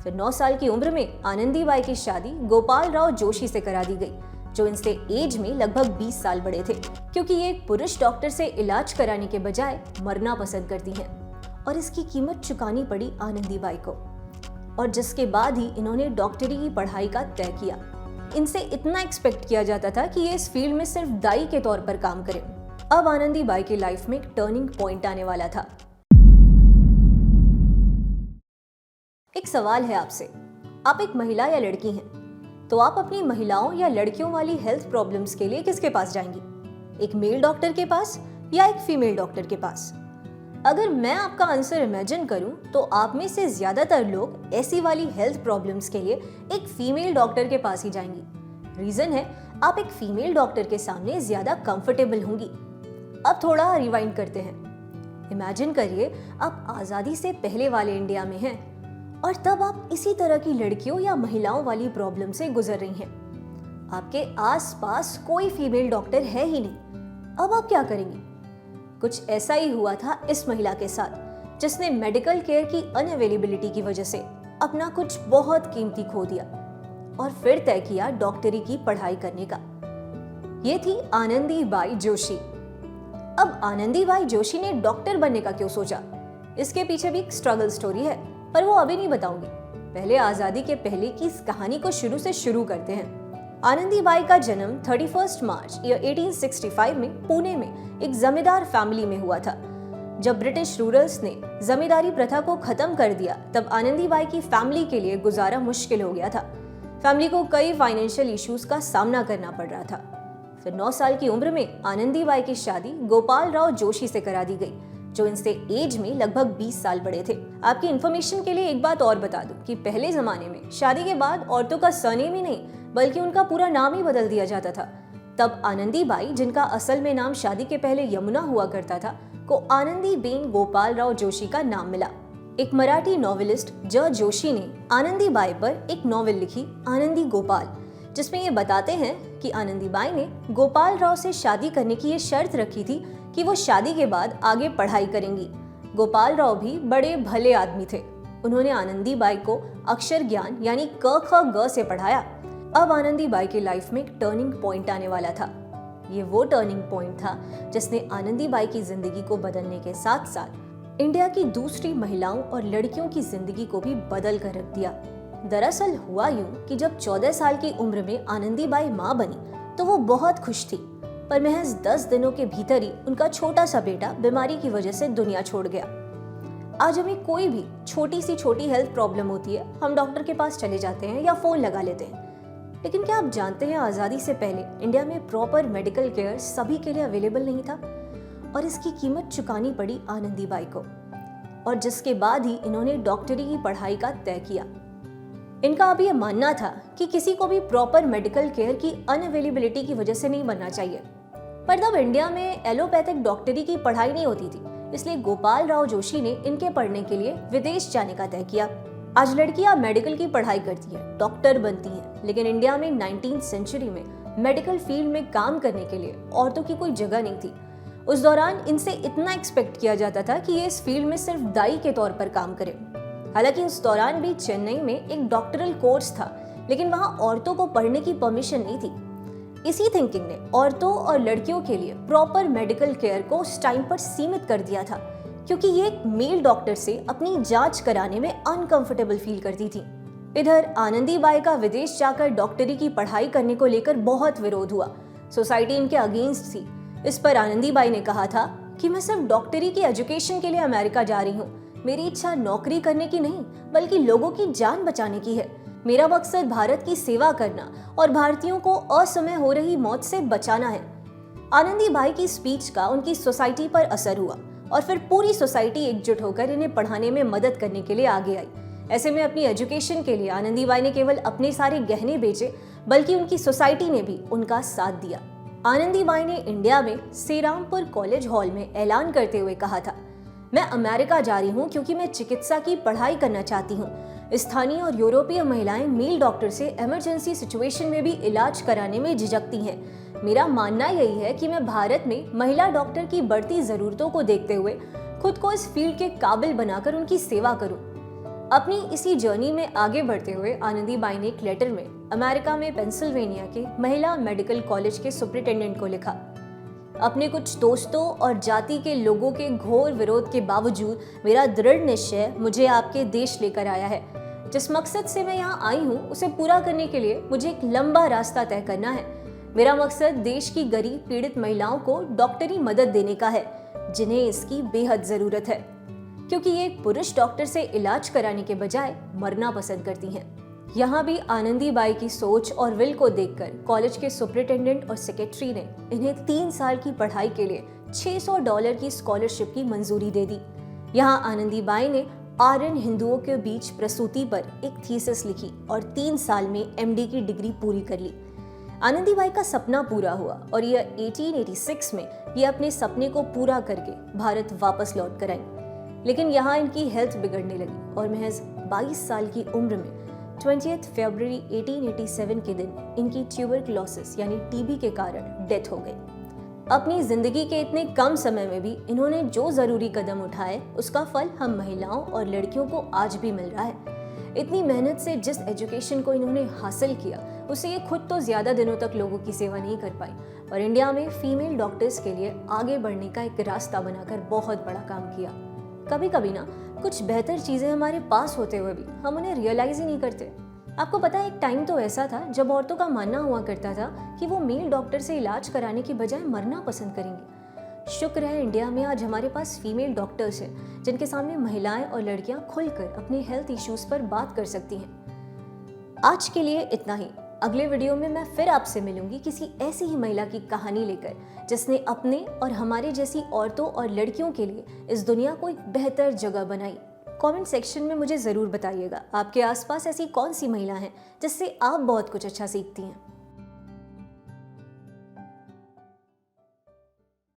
फिर 9 साल की उम्र में आनंदीबाई की शादी गोपाल राव जोशी से करा दी गई, जो इनसे एज में लगभग 20 साल बड़े थे, क्योंकि ये एक पुरुष डॉक्टर से इलाज कराने के बजाय मरना पसंद करती हैं और इसकी कीमत चुकानी पड़ी आनंदीबाई को, और जिसके बाद ही इन्होंने डॉक्टरी की पढ़ाई का तय किया। इनसे इतना एक्सपेक्ट किया जाता था कि ये इस फील्ड में सिर्फ दाई के तौर पर काम करें। अब आनंदीबाई की लाइफ में एक टर्निंग पॉइंट आने वाला था। एक सवाल है आपसे, आप एक महिला या लड़की हैं, तो आप अपनी महिलाओं या लड़कियों वाली हेल्थ प्रॉब्लम्स के लिए किसके पास जाएंगी? एक मेल डॉक्टर के पास या एक फीमेल डॉक्टर के पास? अगर मैं आपका आंसर इमेजिन करूं तो आप में से ज्यादातर लोग ऐसी वाली हेल्थ प्रॉब्लम्स के लिए एक फीमेल डॉक्टर के पास ही जाएंगी। रीजन है, आप एक फीमेल डॉक्टर के सामने ज्यादा कंफर्टेबल होंगी। अब थोड़ा रिवाइंड करते हैं। इमेजिन करिए आप आजादी से पहले वाले इंडिया में हैं और तब आप इसी तरह की लड़कियों या महिलाओं वाली प्रॉब्लम से गुजर रही हैं। आपके आसपास कोई फीमेल डॉक्टर है ही नहीं। अब आप क्या करेंगी? कुछ ऐसा ही हुआ था इस महिला के साथ, जिसने मेडिकल केयर की अनअवेलेबिलिटी की वजह से अपना कुछ बहुत कीमती खो दिया और फिर तय किया डॉक्टरी की पढ़ाई करने का। ये थी आनंदीबाई जोशी। अब आनंदीबाई जोशी ने डॉक्टर बनने का क्यों सोचा? इसके पीछे भी एक स्ट्रगल स्टोरी है, पर वो अभी नहीं बताऊंगी। पहले आजादी के पहले की इस कहानी को शुरू से शुरू करते हैं। आनंदीबाई का जन्म 31 मार्च 1865 में पुणे में एक जमींदार फैमिली में हुआ था। जब ब्रिटिश रूलर्स ने जमींदारी प्रथा को खत्म कर दिया, तब आनंदीबाई की फैमिली के लिए गुजारा मुश्किल हो गया था। फैमिली को कई फाइनेंशियल इश्यूज का सामना करना पड़ रहा था। फिर 9 साल की उम्र में आनंदीबाई की शादी गोपाल राव जोशी से करा दी गई, जो इनसे एज में लगभग 20 साल बड़े थे। आपकी इन्फॉर्मेशन के लिए एक बात और बता दूं कि पहले जमाने में शादी के बाद औरतों का सरनेम ही नहीं बल्कि उनका पूरा नाम ही बदल दिया जाता था। तब आनंदीबाई, जिनका असल में नाम शादी के पहले यमुना हुआ करता था, को आनंदीबेन गोपाल राव जोशी का नाम मिला। एक मराठी नॉवेलिस्ट ज जोशी ने आनंदीबाई पर एक नॉवेल लिखी, आनंदी गोपाल, जिसमें ये बताते हैं कि आनंदीबाई ने गोपाल राव से शादी करने की ये शर्त रखी थी कि वो शादी के बाद आगे पढ़ाई करेंगी। गोपाल राव भी बड़े भले आदमी थे। उन्होंने आनंदीबाई को अक्षर ज्ञान यानी क ख ग से पढ़ाया। अब आनंदीबाई की लाइफ में एक टर्निंग पॉइंट आने वाला था। ये वो टर्निंग पॉइंट था जिसने आनंदीबाई की जिंदगी को बदलने के साथ साथ इंडिया की दूसरी महिलाओं और लड़कियों की जिंदगी को भी बदल कर रख दिया। दरअसल हुआ यूं कि जब 14 साल की उम्र में आनंदीबाई मां बनी तो वो बहुत खुश थी, पर महज 10 दिनों के भीतर ही उनका छोटा सा बेटा बीमारी की वजह से दुनिया छोड़ गया। आज हमें कोई भी छोटी सी छोटी हेल्थ प्रॉब्लम होती है, हम डॉक्टर के पास चले जाते हैं या फोन लगा लेते हैं। लेकिन क्या आप जानते हैं, आजादी से पहले इंडिया में प्रॉपर मेडिकल केयर सभी के लिए अवेलेबल नहीं था और इसकी कीमत चुकानी पड़ी आनंदीबाई को, और जिसके बाद ही इन्होंने डॉक्टरी की पढ़ाई का तय किया। इनका अब यह मानना था कि किसी को भी प्रॉपर मेडिकल केयर की अनअवेलेबिलिटी की वजह से नहीं बनना चाहिए। पर तब इंडिया में एलोपैथिक डॉक्टरी की पढ़ाई नहीं होती थी, इसलिए गोपाल राव जोशी ने इनके पढ़ने के लिए विदेश जाने का तय किया। आज लड़कियां मेडिकल की पढ़ाई करती हैं, डॉक्टर बनती हैं, लेकिन इंडिया में 19वीं सेंचुरी में मेडिकल फील्ड में काम करने के लिए औरतों की कोई जगह नहीं थी। उस दौरान इनसे इतना एक्सपेक्ट किया जाता था कि ये इस फील्ड में सिर्फ दाई के तौर पर काम करें। हालांकि उस दौरान भी चेन्नई में एक डॉक्टरल कोर्स था, लेकिन वहां औरतों को पढ़ने की परमिशन नहीं थी। इसी थिंकिंग ने औरतों और लड़कियों के लिए प्रॉपर मेडिकल केयर को उस टाइम पर सीमित कर दिया था, क्योंकि ये एक मेल डॉक्टर से अपनी जांच कराने में अनकंफर्टेबल फील करती थी। इधर आनंदीबाई का विदेश जाकर डॉक्टरी की पढ़ाई करने को लेकर बहुत विरोध हुआ। सोसाइटी इनके अगेंस्ट थी। इस पर आनंदीबाई ने कहा था कि मैं सिर्फ डॉक्टरी की एजुकेशन के लिए अमेरिका जा रही हूँ। मेरी इच्छा नौकरी करने की नहीं, बल्कि लोगों की जान बचाने की है। मेरा मकसद भारत की सेवा करना और भारतीयों को असमय हो रही मौत से बचाना है। आनंदीबाई की स्पीच का उनकी सोसाइटी पर असर हुआ और फिर पूरी सोसाइटी एकजुट होकर इन्हें पढ़ाने में मदद करने के लिए आगे आई। ऐसे में अपनी एजुकेशन के लिए आनंदीबाई ने केवल अपने सारे गहने बेचे, बल्कि उनकी सोसाइटी ने भी उनका साथ दिया। आनंदीबाई ने इंडिया में श्रीरामपुर कॉलेज हॉल में ऐलान करते हुए कहा था, मैं अमेरिका जा रही हूँ क्योंकि मैं चिकित्सा की पढ़ाई करना चाहती हूँ। स्थानीय और यूरोपीय महिलाएं मेल डॉक्टर से इमरजेंसी सिचुएशन में भी इलाज कराने में झिझकती हैं। मेरा मानना यही है कि मैं भारत में महिला डॉक्टर की बढ़ती जरूरतों को देखते हुए खुद को इस फील्ड के काबिल बनाकर उनकी सेवा करूं। अपनी इसी जर्नी में आगे बढ़ते हुए आनंदीबाई ने एक लेटर में अमेरिका में पेंसिल्वेनिया के महिला मेडिकल कॉलेज के सुपरिटेंडेंट को लिखा, अपने कुछ दोस्तों और जाति के लोगों के घोर विरोध के बावजूद मेरा दृढ़ निश्चय मुझे आपके देश लेकर आया है। जिस मकसद से मैं यहाँ आई हूँ उसे पूरा करने के लिए मुझे एक लंबा रास्ता तय करना है। मेरा मकसद देश की गरीब पीड़ित महिलाओं को डॉक्टरी मदद देने का है, जिन्हें इसकी बेहद जरूरत है, क्योंकि ये एक पुरुष डॉक्टर से इलाज कराने के बजाय मरना पसंद करती हैं। यहाँ भी आनंदीबाई की सोच और विल को देखकर कॉलेज के सुपरिटेंडेंट और सेक्रेटरी ने इन्हें 3 साल की पढ़ाई के लिए $600 की स्कॉलरशिप की मंजूरी दे दी। यहाँ आनंदीबाई ने आर्यन हिंदुओं के बीच प्रसूति पर एक थीसिस लिखी और 3 साल में MD की डिग्री पूरी कर ली। आनंदीबाई का सपना पूरा हुआ और यह 1886 में ये अपने सपने को पूरा करके भारत वापस लौट कर आई। लेकिन यहाँ इनकी हेल्थ बिगड़ने लगी और महज 22 साल की उम्र में 20 फरवरी 1887 के दिन इनकी ट्यूबरकुलोसिस यानी TB के कारण डेथ हो गई। अपनी जिंदगी के इतने कम समय में भी इन्होंने जो जरूरी कदम उठाए उसका फल हम महिलाओं और लड़कियों को आज भी मिल रहा है। इतनी मेहनत से जिस एजुकेशन को इन्होंने हासिल किया उसे ये खुद तो ज्यादा दिनों तक लोगों की सेवा नहीं कर पाई और इंडिया में फीमेल डॉक्टर्स के लिए आगे बढ़ने का एक रास्ता बनाकर बहुत बड़ा काम किया। कभी कभी ना कुछ बेहतर चीजें हमारे पास होते हुए भी हम उन्हें रियलाइज ही नहीं करते। आपको पता है, एक टाइम तो ऐसा था जब औरतों का मानना हुआ करता था कि वो मेल डॉक्टर से इलाज कराने की बजाय मरना पसंद करेंगी। शुक्र है इंडिया में आज हमारे पास फीमेल डॉक्टर्स हैं जिनके सामने महिलाएं और लड़कियां खुलकर अपने हेल्थ इश्यूज पर बात कर सकती हैं। आज के लिए इतना ही। अगले वीडियो में मैं फिर आपसे मिलूंगी किसी ऐसी ही महिला की कहानी लेकर जिसने अपने और हमारे जैसी औरतों और लड़कियों के लिए इस दुनिया को एक बेहतर जगह बनाई। कमेंट सेक्शन में मुझे ज़रूर बताइएगा आपके आसपास ऐसी कौन सी महिला हैं जिससे आप बहुत कुछ अच्छा सीखती हैं।